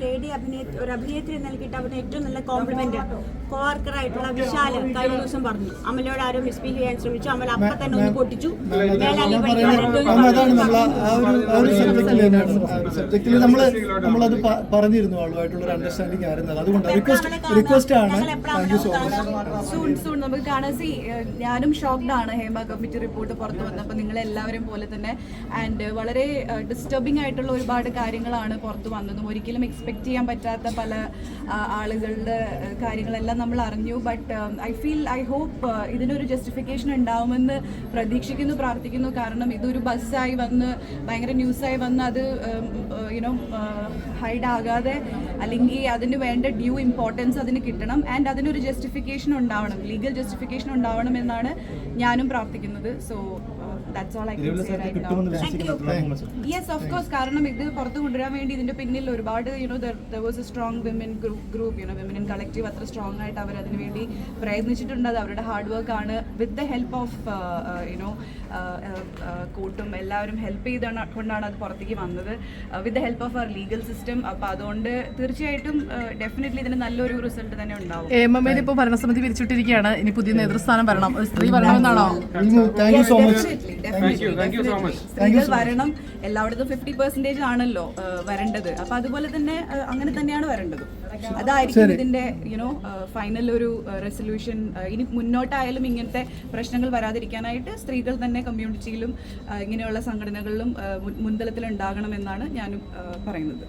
Lady ഒരു അഭിനേത്രി നൽകിയിട്ട് അവരുടെ ഏറ്റവും നല്ല കോംപ്ലിമെന്റ് കോവർക്കർ ആയിട്ടുള്ള വിശാൽ കഴിഞ്ഞ ദിവസം പറഞ്ഞു അമലോട് ആരും മിസ്ബിഹേവ് ചെയ്യാൻ ശ്രമിച്ചു. അമൽ അപ്പം തന്നെ ഒന്ന് പൊട്ടിച്ചു. നമ്മളത് പറഞ്ഞിരുന്നു ആളുമായിട്ടുള്ള ഒരു അണ്ടർസ്റ്റാൻഡിംഗ് ആയിരുന്നു. അതുകൊണ്ട് റിക്വസ്റ്റ് ആണ്. നമുക്ക് കാണാൻ ഞാനും ഷോക്ക്ഡ് ആണ് ഹേമ കമ്മിറ്റി റിപ്പോർട്ട് പുറത്തു വന്നപ്പോൾ നിങ്ങളെല്ലാവരും പോലെ തന്നെ. ആൻഡ് വളരെ ഡിസ്റ്റർബിംഗ് ആയിട്ടുള്ള ഒരുപാട് കാര്യങ്ങളാണ് പുറത്തു വന്നതും ഒരിക്കലും എക്സ്പെക്ട് ചെയ്യാൻ പറ്റാത്ത പല ആളുകളുടെ കാര്യങ്ങളെല്ലാം നമ്മൾ അറിഞ്ഞു. ബട്ട് ഐ ഹോപ്പ് ഇതിനൊരു ജസ്റ്റിഫിക്കേഷൻ ഉണ്ടാവുമെന്ന് പ്രതീക്ഷിക്കുന്നു, പ്രാർത്ഥിക്കുന്നു. കാരണം ഇതൊരു ബസ്സായി വന്ന് ഭയങ്കര ന്യൂസായി വന്ന് അത് ഹൈഡ് ആകാതെ അല്ലെങ്കിൽ അതിന് വേണ്ട ഡ്യൂ ഇമ്പോർട്ടൻസ് അതിന് കിട്ടണം. ആൻഡ് അതിനൊരു ജസ്റ്റിഫിക്കേഷൻ ഉണ്ടാവണം, ലീഗൽ ജസ്റ്റിഫിക്കേഷൻ ഉണ്ടാവണം എന്നാണ് ഞാനും പ്രാർത്ഥിക്കുന്നത്. So that's all I can say right now. Yes, of course. കാരണം ഇത് പുറത്തു കൊണ്ടുവരാൻ വേണ്ടി ഇതിന്റെ പിന്നിൽ ഒരുപാട് there was a strong women group, women in collective അത്ര സ്ട്രോങ് ആയിട്ട് അവർ അതിനു വേണ്ടി പ്രയത്നിച്ചിട്ടുണ്ട്. അത് അവരുടെ ഹാർഡ് വർക്ക് ആണ്. വിത്ത് ദ ഹെൽപ്പ് ഓഫ് കോർട്ടും എല്ലാവരും ഹെൽപ്പ് ചെയ്തുകൊണ്ടാണ് അത് പുറത്തേക്ക് വന്നത്. വിത്ത് ദ ഹെൽപ്പ് ഓഫ് അവർ ലീഗൽ സിസ്റ്റം. അപ്പോൾ അതുകൊണ്ട് തീർച്ചയായിട്ടും ഡെഫിനറ്റ്ലി ഇതിന് നല്ലൊരു റിസൾട്ട് തന്നെ ഉണ്ടാവും. എംഎംഎ ഇപ്പോൾ ഭരണസമിതി പിരിച്ചുവിട്ടിരിക്കുകയാണ്. ഇനി പുതിയ നേതൃസ്ഥാനം വരണം, സ്ത്രീ വരണമെന്നാണോ? സ്ത്രീകൾ വരണം. എല്ലായിടത്തും 50% ആണല്ലോ വരേണ്ടത്. അപ്പൊ അതുപോലെ തന്നെ അങ്ങനെ തന്നെയാണ് വരേണ്ടത്. അതായിരിക്കും ഇതിന്റെ ഫൈനൽ ഒരു റെസൊല്യൂഷൻ. ഇനി മുന്നോട്ടായാലും ഇങ്ങനത്തെ പ്രശ്നങ്ങൾ വരാതിരിക്കാനായിട്ട് സ്ത്രീകൾ തന്നെ കമ്മ്യൂണിറ്റിയിലും ഇങ്ങനെയുള്ള സംഘടനകളിലും മുൻതലത്തിൽ ഉണ്ടാകണമെന്നാണ് ഞാനും പറയുന്നത്.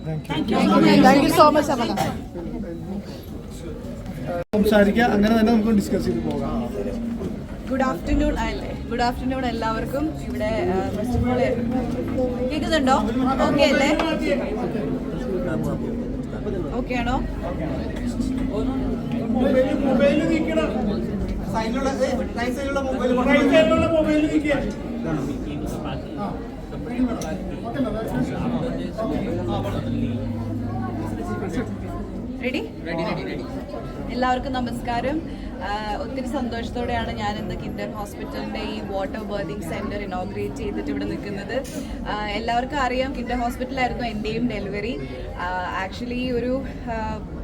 സംസാരിക്കുക, അങ്ങനെ തന്നെ നമുക്ക് ഡിസ്കസ് ചെയ്ത് പോകാം. ഗുഡ് ആഫ്റ്റർനൂൺ എല്ലാവർക്കും. ഇവിടെ കേൾക്കുന്നുണ്ടോ? ഓക്കെ അല്ലേ? ഓക്കെ ആണോ? റെഡി? എല്ലാവർക്കും നമസ്കാരം. ഒത്തിരി സന്തോഷത്തോടെയാണ് ഞാൻ ഇന്ന് കിൻഡർ ഹോസ്പിറ്റലിൻ്റെ ഈ വാട്ടർ ബർത്തിങ് സെൻറ്റർ ഇനോഗ്രേറ്റ് ചെയ്തിട്ട് ഇവിടെ നിൽക്കുന്നത്. എല്ലാവർക്കും അറിയാം കിൻഡർ ഹോസ്പിറ്റലായിരുന്നു എൻ്റെയും ഡെലിവറി. ആക്ച്വലി ഒരു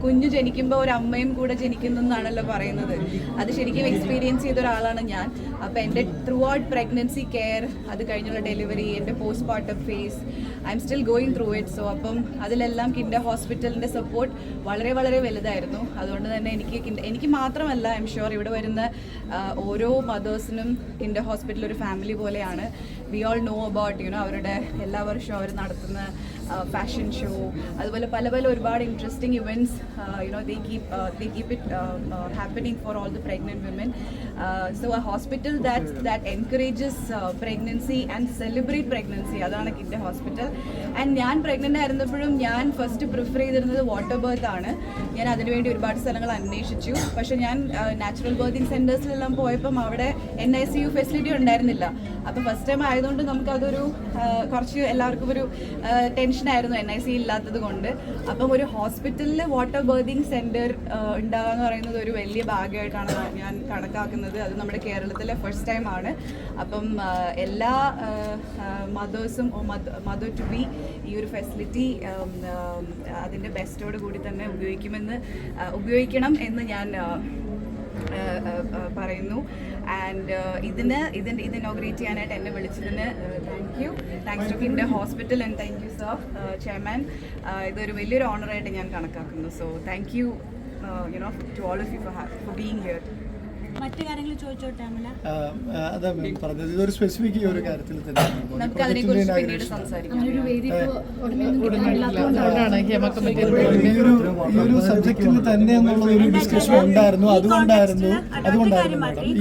കുഞ്ഞു ജനിക്കുമ്പോൾ ഒരു അമ്മയും കൂടെ ജനിക്കുന്നു എന്നാണല്ലോ പറയുന്നത്. അത് ശരിക്കും എക്സ്പീരിയൻസ് ചെയ്ത ഒരാളാണ് ഞാൻ. അപ്പോൾ എൻ്റെ ത്രൂ ഔട്ട് പ്രഗ്നൻസി കെയർ, അത് കഴിഞ്ഞുള്ള ഡെലിവറി, എൻ്റെ postmortem phase, I am still going through it. So അപ്പം അതിലെല്ലാം കിൻഡർ ഹോസ്പിറ്റലിൻ്റെ സപ്പോർട്ട് വളരെ വളരെ വലുതായിരുന്നു. അതുകൊണ്ട് തന്നെ എനിക്ക് മാത്രമല്ല, ഐ എം ഷുവർ ഇവിടെ വരുന്ന ഓരോ മദേഴ്സിനും കിൻഡർ ഹോസ്പിറ്റൽ ഒരു ഫാമിലി പോലെയാണ്. വി ഓൾ നോ അബൌട്ട് അവരുടെ എല്ലാ വർഷവും അവർ നടത്തുന്ന ഫാഷൻ ഷോ, അതുപോലെ പല പല ഒരുപാട് interesting events they keep it happening for all the pregnant women. So a hospital that encourages pregnancy and celebrate pregnancy, അതാണ് കിൻഡർ ഹോസ്പിറ്റൽ. ആൻഡ് ഞാൻ പ്രഗ്നൻ്റ് ആയിരുന്നപ്പോഴും ഞാൻ ഫസ്റ്റ് പ്രിഫർ ചെയ്തിരുന്നത് വാട്ടർ ബർത്ത് ആണ്. ഞാൻ അതിനുവേണ്ടി ഒരുപാട് സ്ഥലങ്ങൾ അന്വേഷിച്ചു. പക്ഷെ ഞാൻ നാച്ചുറൽ ബർത്തിങ് സെൻറ്റേഴ്സിലെല്ലാം പോയപ്പം അവിടെ NICU ഫെസിലിറ്റി ഉണ്ടായിരുന്നില്ല. അപ്പോൾ ഫസ്റ്റ് ടൈം ആയതുകൊണ്ട് നമുക്കതൊരു കുറച്ച് എല്ലാവർക്കും ഒരു ടെൻഷനായിരുന്നു NIC ഇല്ലാത്തത് കൊണ്ട്. അപ്പം ഒരു ഹോസ്പിറ്റലിൽ വാട്ടർ ബർത്തിങ് സെൻറ്റർ ഉണ്ടാകുക എന്ന് പറയുന്നത് ഒരു വലിയ ഭാഗ്യമായിട്ടാണ് ഞാൻ കണക്കാക്കുന്നത്. അത് നമ്മുടെ കേരളത്തിലെ ഫസ്റ്റ് ടൈം ആണ്. അപ്പം എല്ലാ മദേഴ്സും മദർ ടു ബി ഈ ഒരു ഫെസിലിറ്റി അതിൻ്റെ ബെസ്റ്റോട് കൂടി തന്നെ ഉപയോഗിക്കണം എന്ന് ഞാൻ പറയുന്നു. ആൻഡ് ഇത് ഇനോഗ്രേറ്റ് ചെയ്യാനായിട്ട് എന്നെ വിളിച്ചതിന് thanks to Kinder hospital and thank you sir chairman. ഇതൊരു വലിയൊരു ഓണറായിട്ട് ഞാൻ കണക്കാക്കുന്നു. So thank you to all of you for being here. മറ്റു കാര്യങ്ങൾ ചോദിച്ചോട്ടെ അമല? അതാ പറഞ്ഞത്, ഇതൊരു സ്പെസിഫിക് ഈ ഒരു കാര്യത്തിൽ തന്നെ നമുക്ക് അതിനെക്കുറിച്ച് പിന്നീട് സംസാരിക്കാം. ഈ ഒരു സബ്ജക്റ്റിൽ തന്നെ എന്നുള്ള ഒരു ഡിസ്കഷൻ ഉണ്ടായിരുന്നു. അതുകൊണ്ടായിരുന്നു ഈ